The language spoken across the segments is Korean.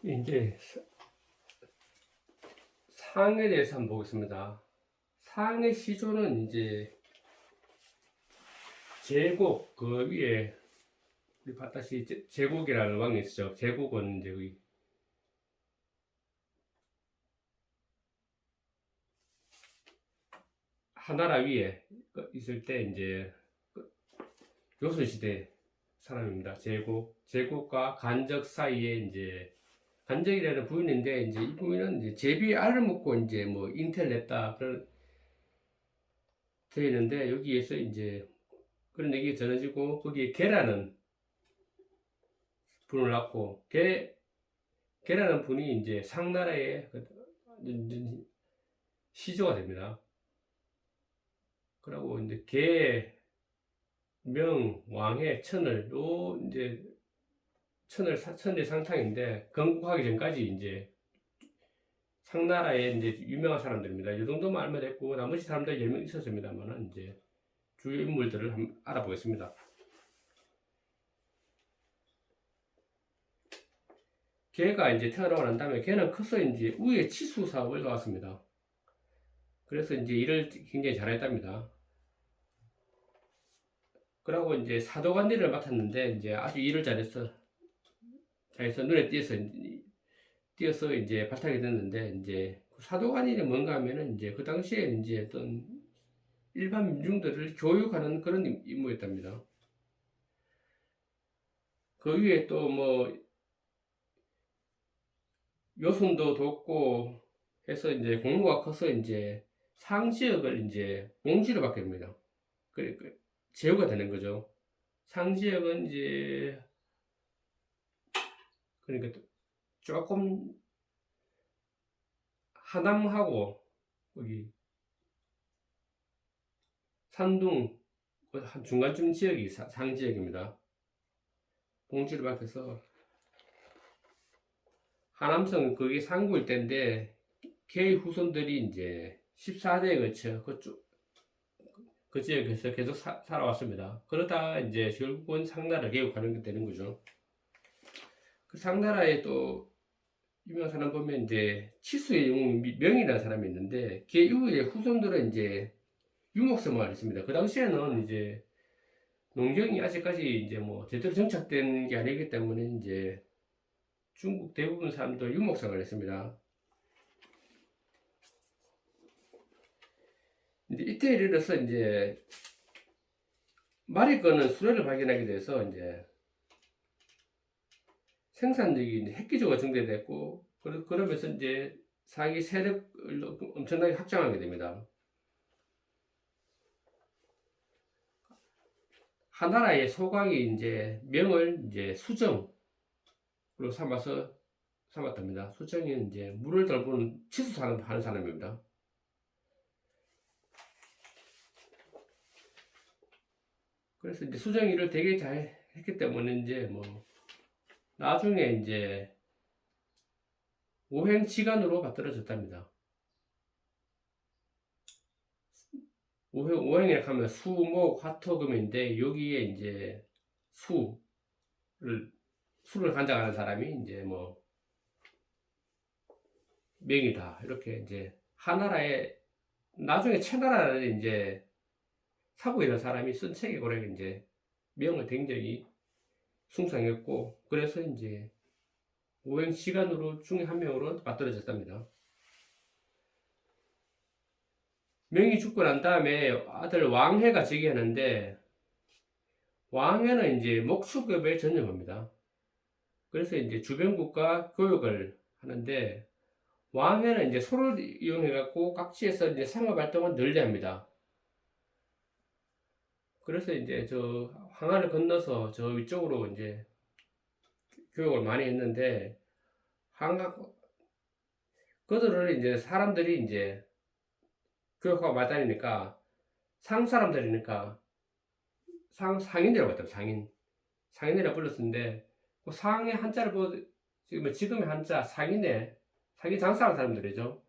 이제 상에 대해서 한번 보겠습니다. 상의 시조는 이제 제국 그 위에 우리 봤다시 제국이라는 왕이 있었죠. 제국은 이제 하나라 위에 있을 때 이제 조선시대 사람입니다. 제국과 간적 사이에 이제 간적이라는 부인인데 이제 이 부인은 이제 제비의 알을 먹고 이제 뭐 잉태를 냈다 그런 되어 있는데 여기에서 이제 그런 얘기가 전해지고 거기에 개라는 분을 낳고 개라는 분이 이제 상나라의 시조가 됩니다. 그리고 이제 개, 명, 왕의 천을 요 이제 천의 상탕인데 건국하기 전까지 이제 상나라의 이제 유명한 사람들입니다. 이 정도만 알면 됐고 나머지 사람들 10명 있었습니다만은 이제 주요 인물들을 한번 알아보겠습니다. 걔가 이제 태어나고 난 다음에 걔는 커서 이제 우에 치수 사업을 도왔습니다. 그래서 이제 일을 굉장히 잘했답니다. 그러고 이제 사도관 일을 맡았는데 이제 아주 일을 잘해서 눈에 띄어서 이제 발탁이 됐는데 이제 사도관 일이 뭔가 하면은 이제 그 당시에 이제 어떤 일반 민중들을 교육하는 그런 임무였답니다. 그 위에 또 뭐 요순도 돕고 해서 이제 공부가 커서 이제 상지역을 이제 공지로 받게 됩니다. 그러니까 제후가 되는 거죠. 상지역은 이제 그러니까 조금 하남하고 거기 산둥 한 중간쯤 지역이 상지역입니다. 공지를 받아서 하남성 그게 상구일 때인데 걔의 후손들이 이제 14대에 걸쳐 그 지역에서 계속 살아왔습니다. 그러다 이제 결국은 상나라 개국하는 게 되는 거죠. 그 상나라에 또 유명한 사람 보면 이제 치수의 영웅 명이라는 사람이 있는데 걔 이후에 후손들은 이제 유목성을 했습니다. 그 당시에는 이제 농경이 아직까지 이제 뭐 제대로 정착된 게 아니기 때문에 이제 중국 대부분 사람도 유목성을 했습니다. 이제 이때 이르러서 이제 말이 끄는 수레를 발견하게 돼서 이제 생산력이 이제 획기적으로 증대됐고 그러면서 이제 사기 세력을 엄청나게 확장하게 됩니다. 하나라의 소강이 이제 명을 이제 수정으로 삼았답니다. 수정이 이제 물을 덜부는 치수사는 하는 사람입니다. 그래서 이제 수정 일을 되게 잘 했기 때문에 이제 뭐 나중에 이제 오행치간으로 받들어졌답니다. 오행이라고 하면 수, 목, 화토, 금인데 여기에 이제 수를 관장하는 사람이 이제 뭐 명이다 이렇게 이제 하나라의 나중에 최나라는 이제 사고 있는 사람이 쓴 책에 고래 이제 명을 굉장히 숭상했고 그래서 이제 오행 시간으로 중에 한 명으로 맞들어졌답니다. 명이 죽고 난 다음에 아들 왕해가 즉위하는데 왕해는 이제 목축업에 전념합니다. 그래서 이제 주변국가 교육을 하는데 왕해는 이제 소를 이용해 갖고 각지에서 이제 상업 활동을 늘려합니다. 그래서 이제 저 황하를 건너서 저 위쪽으로 이제 교육을 많이 했는데 그들을 이제 사람들이 이제 교육하고 마다니니까 상 사람들이니까 상인이라고 했다. 상인이라고 불렀는데 그 상의 한자를 지금의 한자 상인 장사하는 사람들이죠.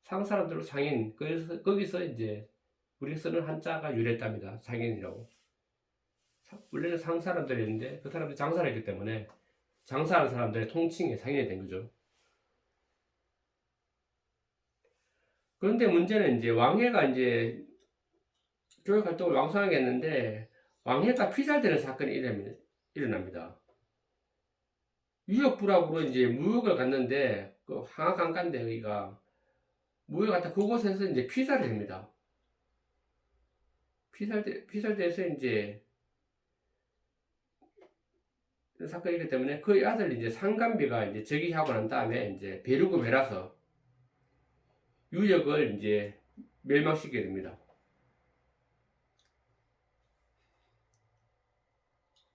상 사람들로 상인 그래서 거기서 이제 우리 쓰는 한자가 유래했답니다. 상인이라고. 원래는 상 사람들이었는데 그 사람들이 장사를 했기 때문에 장사하는 사람들의 통칭에 상인이 된 거죠. 그런데 문제는 이제 왕해가 이제 교육 활동을 왕성하게 했는데 왕해가 피살되는 사건이 일어납니다. 유역 부락으로 이제 무역을 갔는데 그 항해강가인데 여기가 무역 갔다 그곳에서 이제 피살이 됩니다. 피살돼서 이제 사건이기 때문에 그 아들 이제 상간비가 이제 즉위하고 난 다음에 이제 베르고 베라서 유역을 이제 멸망시키게 됩니다.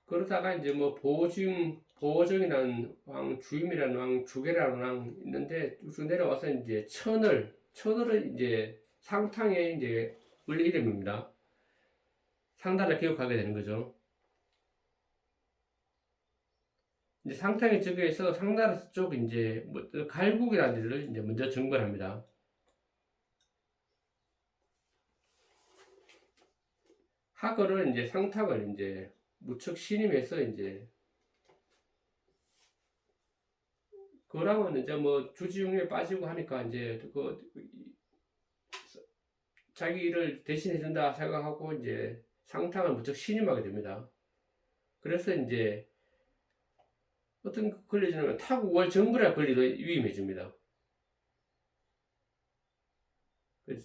그러다가 이제 뭐 보정이라는 왕, 주임이라는 왕, 주계라는 왕 있는데 쭉 내려와서 이제 천을은 이제 상탕의 이제 원래 이름입니다. 상단을 기억하게 되는 거죠. 이제 상탕의 즉위해서 상나라 쪽 이제 뭐 갈국이라는 데를 이제 먼저 정벌합니다. 하거를 이제 상탁을 이제 무척 신임해서 이제 그러면 이제 뭐 주지웅에 빠지고 하니까 이제 그 자기를 대신해 준다 생각하고 이제 상탕을 무척 신임하게 됩니다. 그래서 이제 어떤 권리주는 타국 월 정부라 권리도 위임해 줍니다.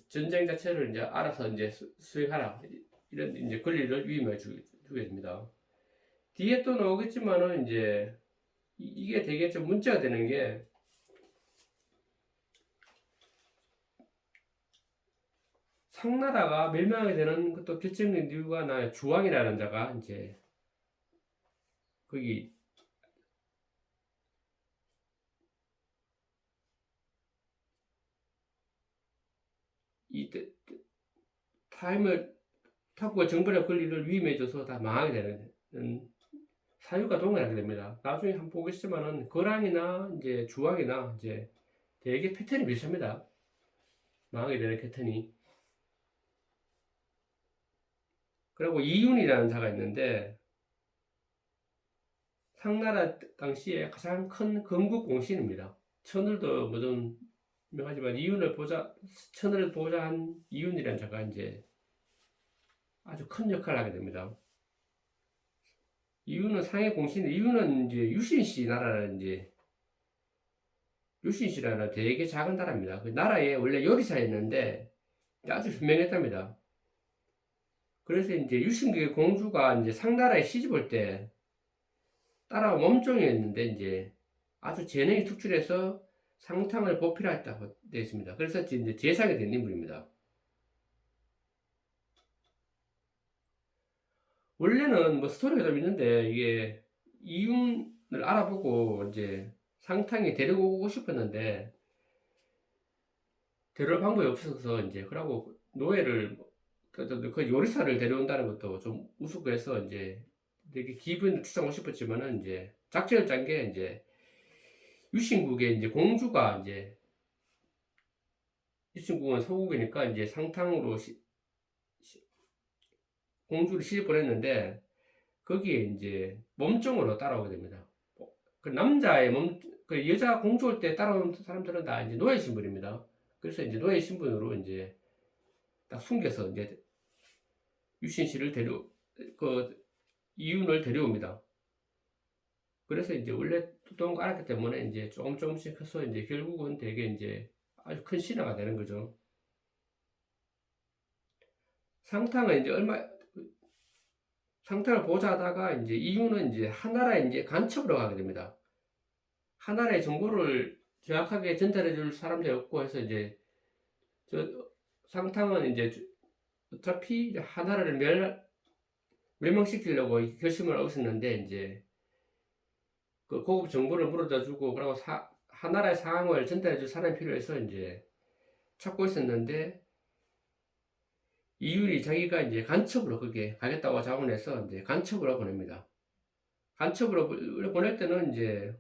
전쟁 자체를 이제 알아서 이제 수행하라 이런 이제 권리를 위임해 주게 됩니다. 뒤에 또 나오겠지만은 이제 이게 되게 좀 문제가 되는 게 상나라가 멸망하게 되는 것도 결정적인 이유가 나 주왕이라는 자가 이제 거기 이 타임을 타국과 정벌의 권리를 위임해줘서 다 망하게 되는 사유가 동일하게 됩니다. 나중에 한번 보겠지만은 거랑이나 이제 주왕이나 이제 되게 패턴이 비슷합니다. 망하게 되는 패턴이. 그리고 이윤이라는 자가 있는데 상나라 당시에 가장 큰 건국 공신입니다. 천을도 뭐 좀 유명하지만 천을 보좌한 이윤이라는 자가 이제 아주 큰 역할을 하게 됩니다. 이윤은 상해 공신, 이윤은 이제 유신시 나라는 이제 유신시라는 되게 작은 나라입니다. 그 나라에 원래 요리사였는데 아주 유명했답니다. 그래서 이제 유신국의 공주가 이제 상나라에 시집올 때 따라온 몸종이었는데 이제 아주 재능이 특출해서 상탕을 보필하였다고 되어 있습니다. 그래서 이제 제사가 된 인물입니다. 원래는 뭐 스토리가 좀 있는데 이게 이윤을 알아보고 이제 상탕에 데리고 오고 싶었는데 데려올 방법이 없어서 이제 그러고 노예를 그 요리사를 데려온다는 것도 좀 우스워해서 이제 되게 기분을 추상하고 싶었지만은 이제 작전을 짠 게 이제 유신국의 이제 공주가 이제 유신국은 서국이니까 이제 상탕으로 공주를 시집 보냈는데 거기에 이제 몸종으로 따라오게 됩니다. 그 남자의 그 여자 공주 올 때 따라온 사람들은 다 이제 노예 신분입니다. 그래서 이제 노예 신분으로 이제 딱 숨겨서 이제 유신 씨를 그 이윤을 데려옵니다. 그래서 이제 원래 두던 거 알았기 때문에 이제 조금씩 해서 이제 결국은 되게 이제 아주 큰 신화가 되는 거죠. 상탕은 이제 상탕을 보자 하다가 이제 이윤은 이제 하나라에 이제 간첩으로 가게 됩니다. 하나라의 정보를 정확하게 전달해 줄 사람들이 없고 해서 이제 저 상탕은 이제 어차피 하나라를 멸망시키려고 결심을 얻었는데 이제 그 고급 정보를 물어다 주고 그리고 하나라의 상황을 전달해 줄 사람이 필요해서 이제 찾고 있었는데 이윤이 자기가 이제 간첩으로 그게 가겠다고 자원해서 이제 간첩으로 보냅니다. 간첩으로 보낼 때는 이제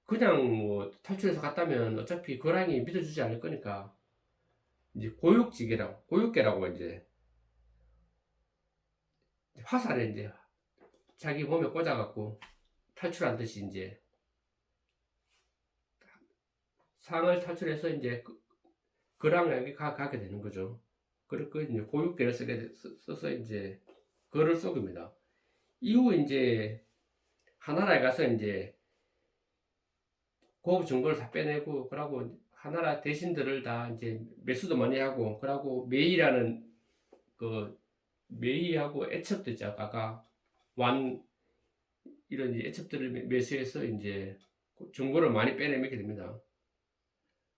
그냥 뭐 탈출해서 갔다면 어차피 거랑이 믿어주지 않을 거니까 이제 고육계라고 이제 화살을 이제 자기 몸에 꽂아갖고 탈출한 듯이 이제 상을 탈출해서 이제 거랑에게 가게 되는 거죠. 그리고 이제 고육계를 써서 이제 거를 쏘깁니다. 이후 이제 하나라에 가서 이제 고급 정보를 다 빼내고, 그러고 하나라 대신들을 다 이제 매수도 많이 하고, 그러고 메이라는 그 메이하고 애첩도 있죠. 아까 완 이런 이제 애첩들을 매수해서 이제 정보를 많이 빼내게 됩니다.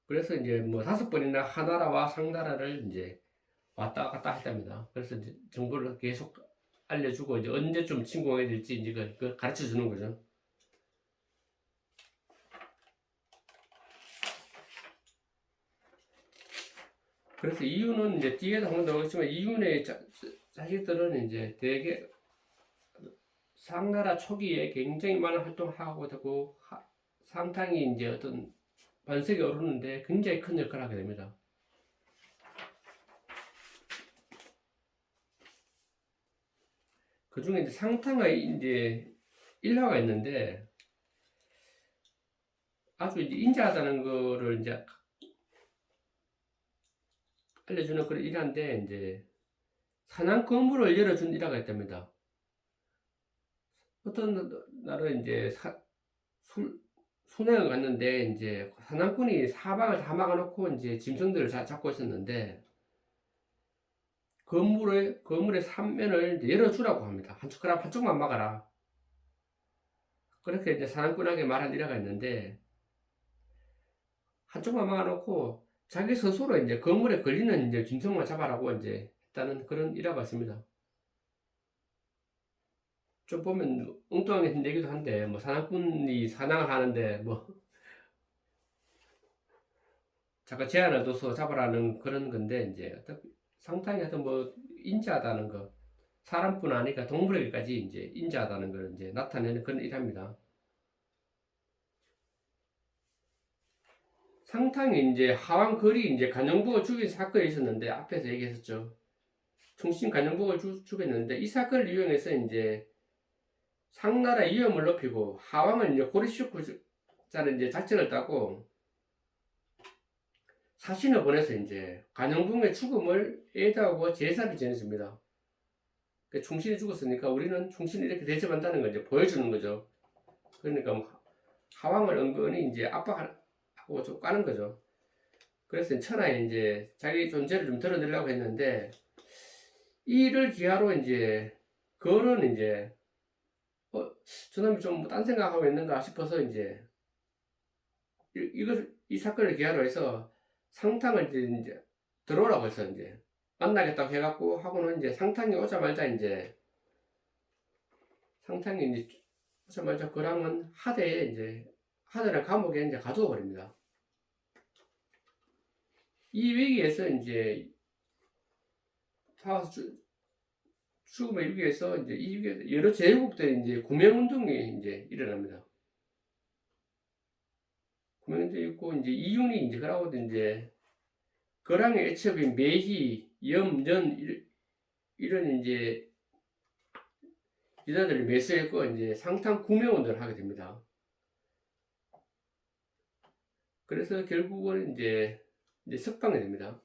그래서 이제 뭐 5번이나 하나라와 상나라를 이제 왔다 갔다 했답니다. 그래서 이제 정보를 계속 알려주고 이제 언제쯤 침공해야 될지 이제 그걸 가르쳐 주는 거죠. 그래서 이유는 이제 뒤에도 한번 나오겠지만, 이윤의 자식들은 이제 대개 상나라 초기에 굉장히 많은 활동을 하고 되고, 상탕이 이제 어떤 반석이 오르는데 굉장히 큰 역할을 하게 됩니다. 그 중에 이제 상탕의 이제 일화가 있는데, 아주 이제 인자하다는 거를 이제 알려주는 그런 일화인데, 이제 사냥 건물을 열어준 일화가 있답니다. 어떤 날은 이제 순회를 갔는데, 이제 사냥꾼이 사방을 다 막아놓고 이제 짐승들을 잡고 있었는데, 건물의 3면을 열어주라고 합니다. 한쪽만 막아라. 그렇게 이제 사냥꾼에게 말한 일화가 있는데, 한쪽만 막아놓고 자기 스스로 이제 건물에 걸리는 이제 짐승만 잡아라고 이제 했다는 그런 일화가 있습니다. 좀 보면 엉뚱하게 얘기도 한데, 뭐 사냥꾼이 사냥을 하는데 뭐 잠깐 제한을 둬서 잡아라는 그런 건데, 이제 상당히 하여튼 뭐 인자하다는 거, 사람뿐 아니까 동물에게까지 이제 인자하다는 걸 이제 나타내는 그런 일합니다. 상탕이 이제 하왕거리 이제 간영복을 죽인 사건이 있었는데, 앞에서 얘기했었죠. 충신 간영복을 죽였는데, 이 사건을 이용해서 이제 상나라의 위험을 높이고 하왕은 이제 고리쇼쿠자는 이제 작전을 따고 사신을 보내서 이제 간영봉의 죽음을 애도하고 제사를 지내줍니다. 충신이 죽었으니까 우리는 충신을 이렇게 대접한다는 걸 이제 보여주는 거죠. 그러니까 뭐 하왕을 은근히 이제 압박하고 좀 까는 거죠. 그래서 천하에 이제 자기 존재를 좀 드러내려고 했는데, 이를 기하로 이제 그런 이제 저놈이 좀 딴 생각하고 있는가 싶어서 이제 이 사건을 기하로 해서 상탕을 이제 들어오라고 해서 이제 만나겠다고 해갖고 하고는, 이제 상탕이 오자마자 이제 그랑은 하대를 감옥에 이제 가두어 버립니다. 이 위기에서 이제 죽음의 위기에서 이제 이 위기에서 여러 제국들이 이제 구명운동이 이제 일어납니다. 구명운동이 있고, 이제 이윤이 이제 그러고 이제 거랑의 애첩인 매희, 염, 연 이런 이제 이자들이 매수했고 이제 상탕 구명운동을 하게 됩니다. 그래서 결국은 이제 석방이 됩니다.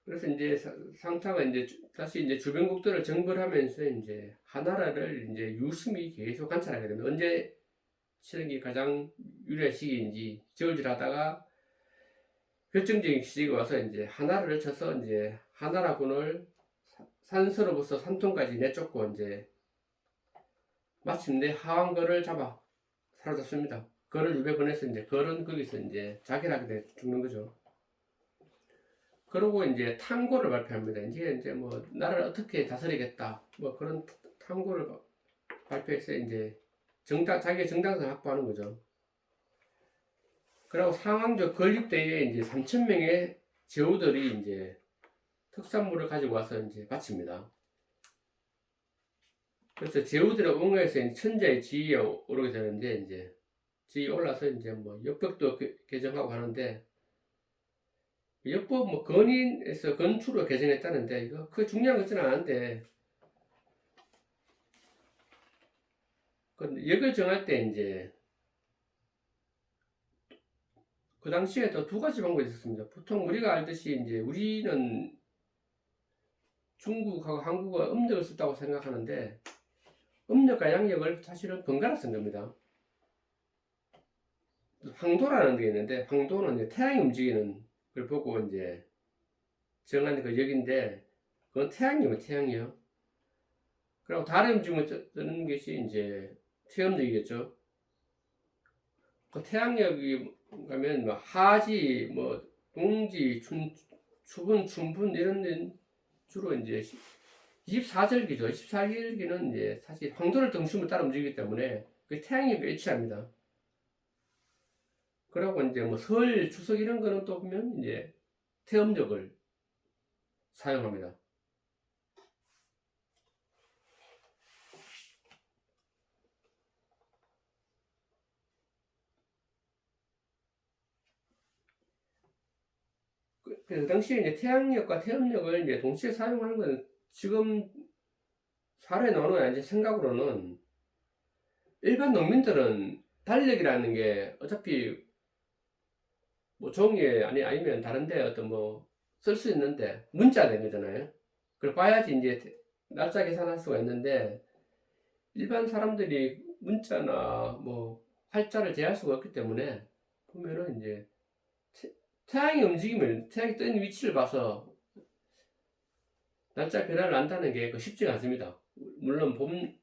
그래서 이제 상탕은 이제 다시 이제 주변국들을 정벌하면서 이제 하나라를 이제 유심히 계속 관찰하게 됩니다. 언제 치는 게 가장 유리한 시기인지 저울질하다가 결정적인 시기가 와서 이제 하나라를 쳐서 이제 하나라군을 산서로부터 산통까지 내쫓고 이제 마침내 하왕거를 잡아 사로잡습니다. 거를 유배 보내서 이제 거는 거기서 이제 자결하게 돼 죽는 거죠. 그러고 이제 탐고를 발표합니다. 이제 뭐 나라를 어떻게 다스리겠다, 뭐 그런 탐고를 발표해서 이제 자기의 정당성을 확보하는 거죠. 그리고 상황적 건립대에 이제 3,000명의 제후들이 이제 특산물을 가지고 와서 이제 바칩니다. 그래서 제후들의 응원에서 천자의 지위에 오르게 되는데, 이제 지위에 올라서 이제 뭐 역벽도 개정하고 하는데, 역법 뭐 건인에서 건추로 개정했다는데 이거 그 중요한 것은 않은데 그 역을 정할 때 이제 그 당시에 또 두 가지 방법이 있었습니다. 보통 우리가 알듯이 이제 우리는 중국하고 한국어 음력을 썼다고 생각하는데 음력과 양력을 사실은 번갈아 쓴 겁니다. 황도라는 게 있는데 황도는 이제 태양이 움직이는 걸 보고 이제 정한 그 역인데 그건 태양이면 태양이요. 그리고 다른 움직임을 뜨는 것이 이제 태음력이겠죠. 그 태양력이 가면 뭐 하지, 뭐 동지, 추분, 춘분 이런 데는 주로 이제 24절기죠. 24절기는 이제 사실 황도를 중심으로 따라 움직이기 때문에 그 태양력과 일치합니다. 그리고 이제 뭐 설, 추석 이런 거는 또 보면 이제 태음력을 사용합니다. 그 당시에 이제 태양력과 태음력을 이제 동시에 사용하는 건 지금 사례 나오는 이제 생각으로는 일반 농민들은 달력이라는 게 어차피 뭐 종이에 아니면 다른데 어떤 뭐 쓸 수 있는데 문자 된 거잖아요. 그걸 봐야지 이제 날짜 계산할 수가 있는데 일반 사람들이 문자나 뭐 활자를 제할 수가 없기 때문에 보면은 이제 태양이 움직이면 태양이 뜨는 위치를 봐서 날짜 변화를 안다는 게 쉽지가 않습니다. 물론 봄,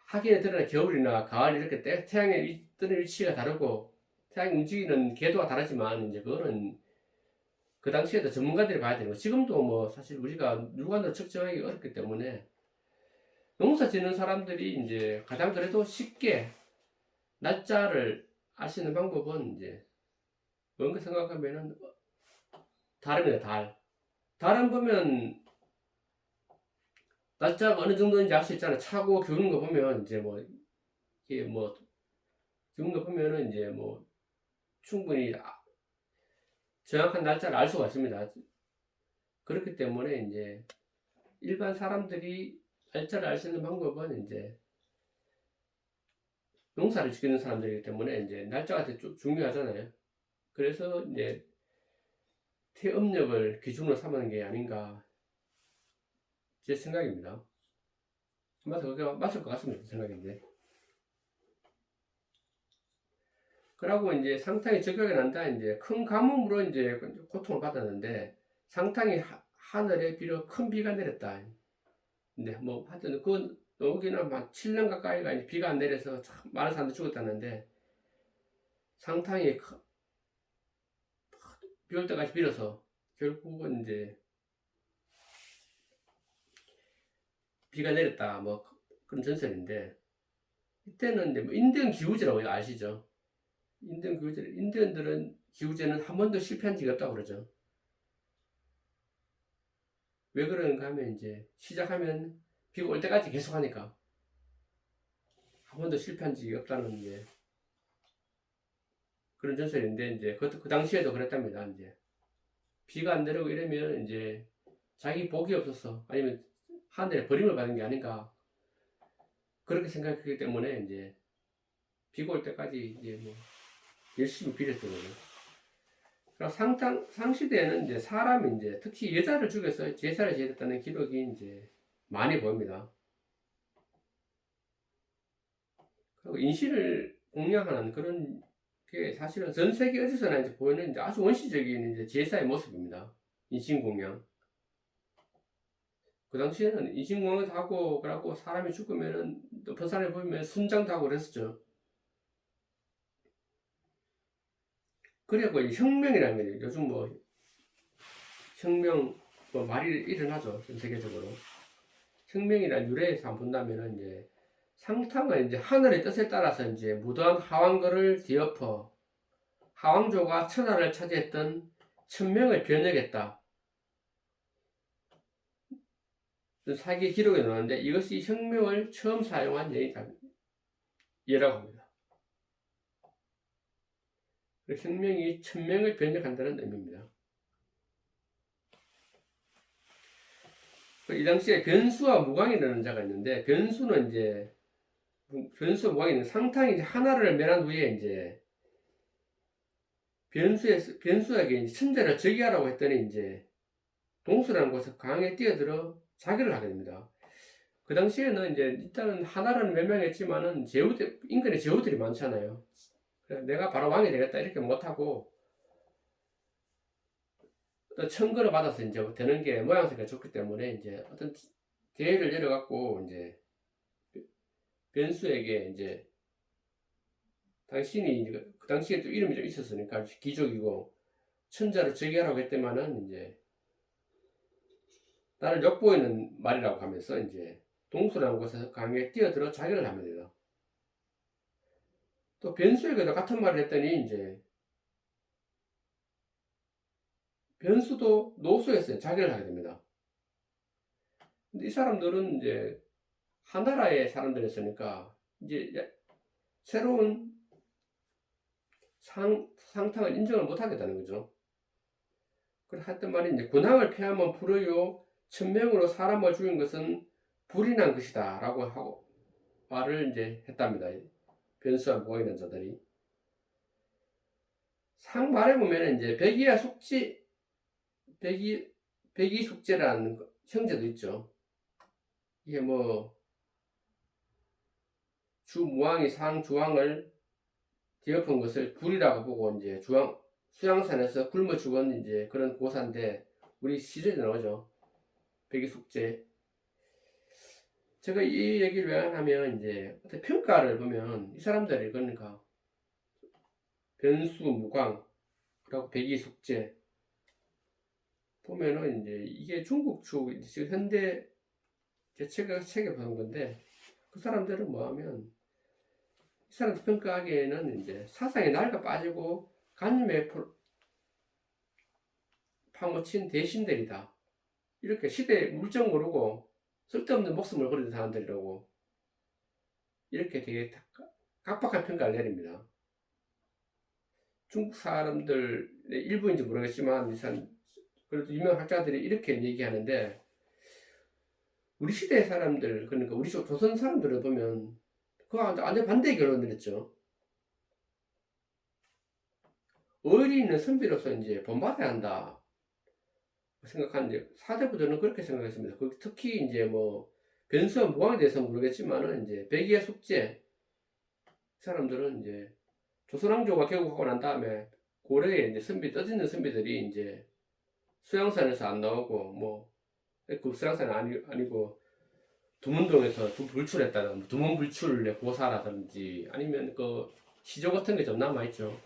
하기에 들어나 겨울이나 가을 이렇게 태양의 뜨는 위치가 다르고 태양이 움직이는 궤도가 다르지만 이제 그거는 그 당시에도 전문가들이 봐야 되고 지금도 뭐 사실 우리가 육안으로 측정하기 어렵기 때문에 농사 짓는 사람들이 이제 가장 그래도 쉽게 날짜를 알 수 있는 방법은 이제 뭔가 생각하면은 달입니다. 달은 보면 날짜가 어느 정도인지 알 수 있잖아요. 차고 기우는 거 보면 이제 뭐 이게 뭐 기운 거 보면은 이제 뭐 충분히 정확한 날짜를 알 수가 있습니다. 그렇기 때문에 이제 일반 사람들이 날짜를 알 수 있는 방법은 이제 농사를 지키는 사람들이기 때문에 이제 날짜가 되게 중요하잖아요. 그래서 이제 태음력을 기준으로 삼는 게 아닌가 제 생각입니다. 아마 그게 맞을 것 같습니다. 제 생각인데. 그러고 이제 상탕이 저격이 난다 이제 큰 가뭄으로 이제 고통을 받았는데 상탕이 하늘에 비록 큰 비가 내렸다. 근데 뭐 하여튼 그 여기는 막 7년 가까이가 이제 비가 안 내려서 참 많은 사람들이 죽었다는데 상탕이 비 올 때까지 빌어서 결국은 이제 비가 내렸다 뭐 그런 전설인데 이때는 이제 뭐 인디언 기후제라고 아시죠? 인디언들은 기후제는 한 번도 실패한 적이 없다고 그러죠. 왜 그러는가 하면 이제 시작하면 비가 올 때까지 계속 하니까 한 번도 실패한 적이 없다는 게 그런 전설인데 이제 그 당시에도 그랬답니다. 이제 비가 안 내리고 이러면 이제 자기 복이 없어서 아니면 하늘에 버림을 받은 게 아닌가 그렇게 생각했기 때문에 이제 비가 올 때까지 이제 뭐 열심히 빌었던 거죠. 그리고 상시대에는 이제 사람이 이제 특히 여자를 죽여서 제사를 지냈다는 기록이 이제 많이 보입니다. 그리고 인신을 공양하는 그런 게 사실은 전 세계 어디서나 이제 보이는 이제 아주 원시적인 이제 제사의 모습입니다. 인신공양. 그 당시에는 인신공양도 하고, 그러고 사람이 죽으면은 높은 산에 보이면 순장도 하고 그랬었죠. 그리고 이 혁명이라는 게 요즘 뭐 혁명 뭐 말이 일어나죠. 전 세계적으로. 혁명이란 유래에서 한번 본다면은 이제 상탕은 이제 하늘의 뜻에 따라서 이제 무도한 하왕거를 뒤엎어 하왕조가 천하를 차지했던 천명을 변혁했다. 사기 기록에 나오는데 이것이 혁명을 처음 사용한 예라고 합니다. 혁명이 천명을 변혁한다는 의미입니다. 이 당시에 변수와 무광이라는 자가 있는데, 변수와 무광이는 상탕이 이제 하나를 멸한 후에 이제 변수에게 이제 천재를 저기하라고 했더니 이제 동수라는 곳에 강에 뛰어들어 자결을 하게 됩니다. 그 당시에는 이제 일단은 하나라는 멸망했지만은 인근에 제후들이 많잖아요. 그래서 내가 바로 왕이 되겠다 이렇게 못하고 또 청거를 받아서 이제 되는 게 모양새가 좋기 때문에 이제 어떤 대회를 열어갖고 이제 변수에게 이제 당신이 이제 그 당시에 또 이름이 좀 있었으니까 귀족이고 천자를 저기하라고 했더만은 이제 나를 엿보이는 말이라고 하면서 이제 동수라는 곳에서 강에 뛰어들어 자결을 하면 돼요. 또 변수에게도 같은 말을 했더니 이제 변수도 노수에서 자결을 하게 됩니다. 근데 이 사람들은 이제 하나라의 사람들이었으니까 이제 새로운 상탕을 인정을 못 하겠다는 거죠. 그래 했던 말이 이제 군왕을 패하면 불의요 천명으로 사람을 죽인 것은 불이 난 것이다 라고 하고 말을 이제 했답니다. 변수와 무광이라는 자들이 상 말에 보면 이제 백이야 숙지 백이 숙제라는 형제도 있죠. 이게 뭐 주무왕이 상주왕을 뒤엎은 것을 불이라고 보고 이제 수양산에서 굶어 죽은 이제 그런 고사인데 우리 시대에 나오죠. 백이숙제. 제가 이 얘기를 왜 하냐면 이제 평가를 보면 이 사람들이 그러니까 변수 무광 그리고 백이숙제 보면은 이제 이게 중국 쪽 지금 현대 책에 보는 건데 그 사람들은 뭐하면 이 사람들 평가하기에는 이제 사상이 낡아 빠지고 간음에 파묻힌 대신들이다. 이렇게 시대에 물정 모르고 쓸데없는 목숨을 버리는 사람들이라고 이렇게 되게 각박한 평가를 내립니다. 중국 사람들의 일부인지 모르겠지만 그래도 유명 학자들이 이렇게 얘기하는데 우리 시대 사람들 그러니까 우리 조선 사람들을 보면 그와 완전 반대의 결론을 냈죠. 의리 있는 선비로서 이제 본받아야 한다 생각하는 이제 사대부들은 그렇게 생각했습니다. 특히 이제 뭐 변수와 무광에 대해서 모르겠지만은 이제 백의의 숙제 사람들은 이제 조선왕조가 개국하고 난 다음에 고려에 이제 떠있는 선비들이 이제 수양산에서 안 나오고 뭐 그 수양산 아니고 두문동에서 불출했다는 두문불출의 고사라든지 아니면 그 시조 같은 게 좀 남아있죠.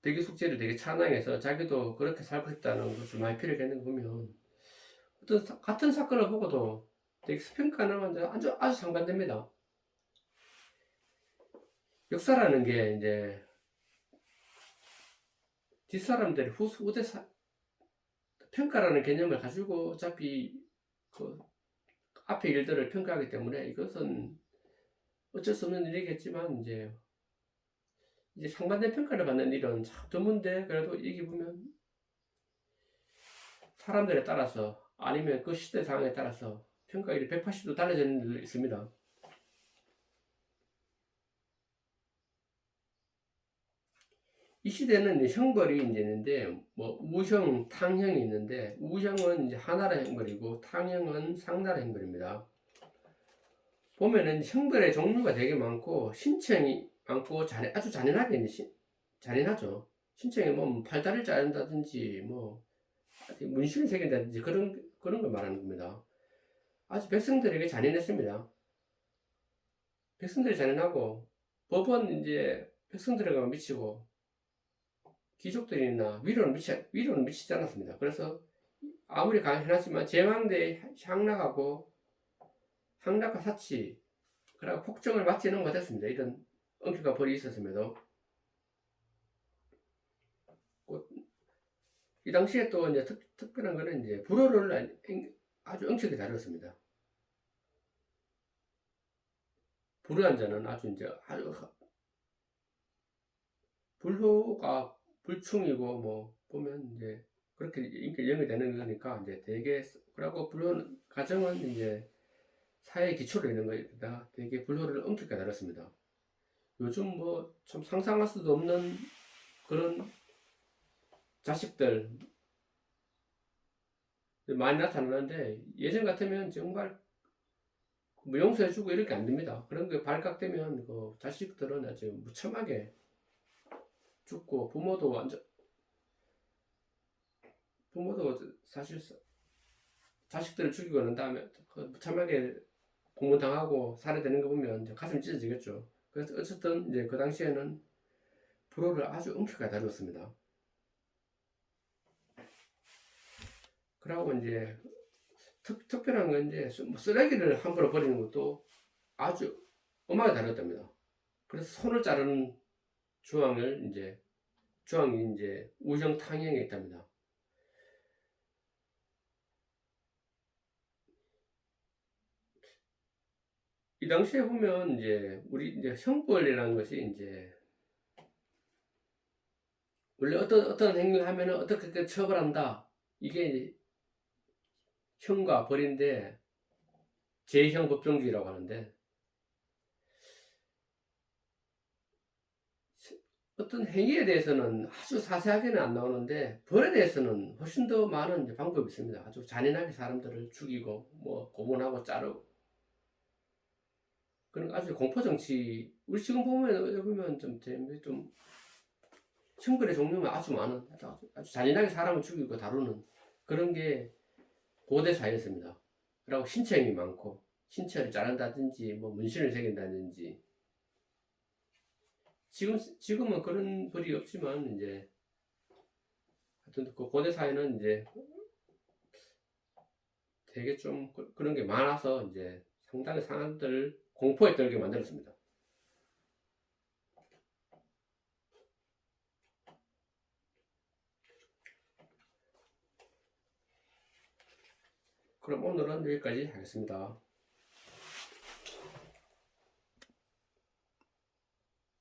백의 숙제를 되게 찬양해서 자기도 그렇게 살고 싶다는 것을 많이 피력했는 거 보면 어떤 같은 사건을 보고도 되게 평가는 아주 상반됩니다. 역사라는 게 이제 뒷사람들이 후대 평가라는 개념을 가지고 어차피 그 앞에 일들을 평가하기 때문에 이것은 어쩔 수 없는 일이겠지만 이제 상반된 평가를 받는 일은 참 드문데 그래도 여기 보면 사람들에 따라서 아니면 그 시대 상황에 따라서 평가율이 180도 달라지는 일도 있습니다. 이 시대는 형벌이 이제 있는데 뭐 우형, 탕형이 있는데 우형은 이제 하나라 형벌이고 탕형은 상나라 형벌입니다. 보면은 형벌의 종류가 되게 많고 신청이 많고 아주 잔인하게 잔인하죠. 신청에 뭐 팔다리를 자른다든지 뭐 문신을 새긴다든지 그런 걸 말하는 겁니다. 아주 백성들에게 잔인했습니다. 백성들이 잔인하고 법은 이제 백성들에게만 미치고 귀족들이나 위로는 미치지 않았습니다. 그래서 아무리 강해놨지만 제왕대에 향락과 사치 그리고 폭정을 맞지는 못했습니다. 이런 엄격한 벌이 있었음에도 이 당시에 또 이제 특별한 거는 이제 불호를 아주 엄격히 다뤘습니다. 불호한 자는 아주 불호가 불충이고 뭐 보면 이제 그렇게 연결되는 거니까 이제 되게 그리고 불효는 가정은 이제 사회 기초로 있는 거니까 되게 불효를 엄격하게 다뤘습니다. 요즘 뭐 참 상상할 수도 없는 그런 자식들 많이 나타나는데 예전 같으면 정말 뭐 용서해주고 이렇게 안 됩니다. 그런 게 발각되면 그 자식들은 아주 무참하게 죽고 부모도 사실 자식들을 죽이고 난 다음에 그 무참하게 고문당하고 살해되는 거 보면 이제 가슴이 찢어지겠죠. 그래서 어쨌든 이제 그 당시에는 불효를 아주 엄격하게 다뤘습니다. 그러고 이제 특별한 건 이제 뭐 쓰레기를 함부로 버리는 것도 아주 엄하게 다뤘답니다. 그래서 손을 자르는 조항이 이제 우정탕행에 있답니다. 이 당시에 보면 이제 우리 이제 형벌이라는 것이 이제 원래 어떤 행위를 하면은 어떻게 처벌한다. 이게 이제 형과 벌인데 제형 법정주의라고 하는데 어떤 행위에 대해서는 아주 자세하게는 안 나오는데 벌에 대해서는 훨씬 더 많은 이제 방법이 있습니다. 아주 잔인하게 사람들을 죽이고 뭐 고문하고 자르고 그런 아주 공포 정치. 우리 지금 보면 좀 형벌의 종류가 아주 많은 아주 잔인하게 사람을 죽이고 다루는 그런 게 고대 사회였습니다. 그리고 신체형이 많고 신체를 자른다든지 뭐 문신을 새긴다든지 지금은 그런 벌이 없지만 이제 하여튼 그 고대 사회는 이제 되게 좀 그런 게 많아서 이제 상당히 사람들을 공포에 떨게 만들었습니다. 그럼 오늘은 여기까지 하겠습니다.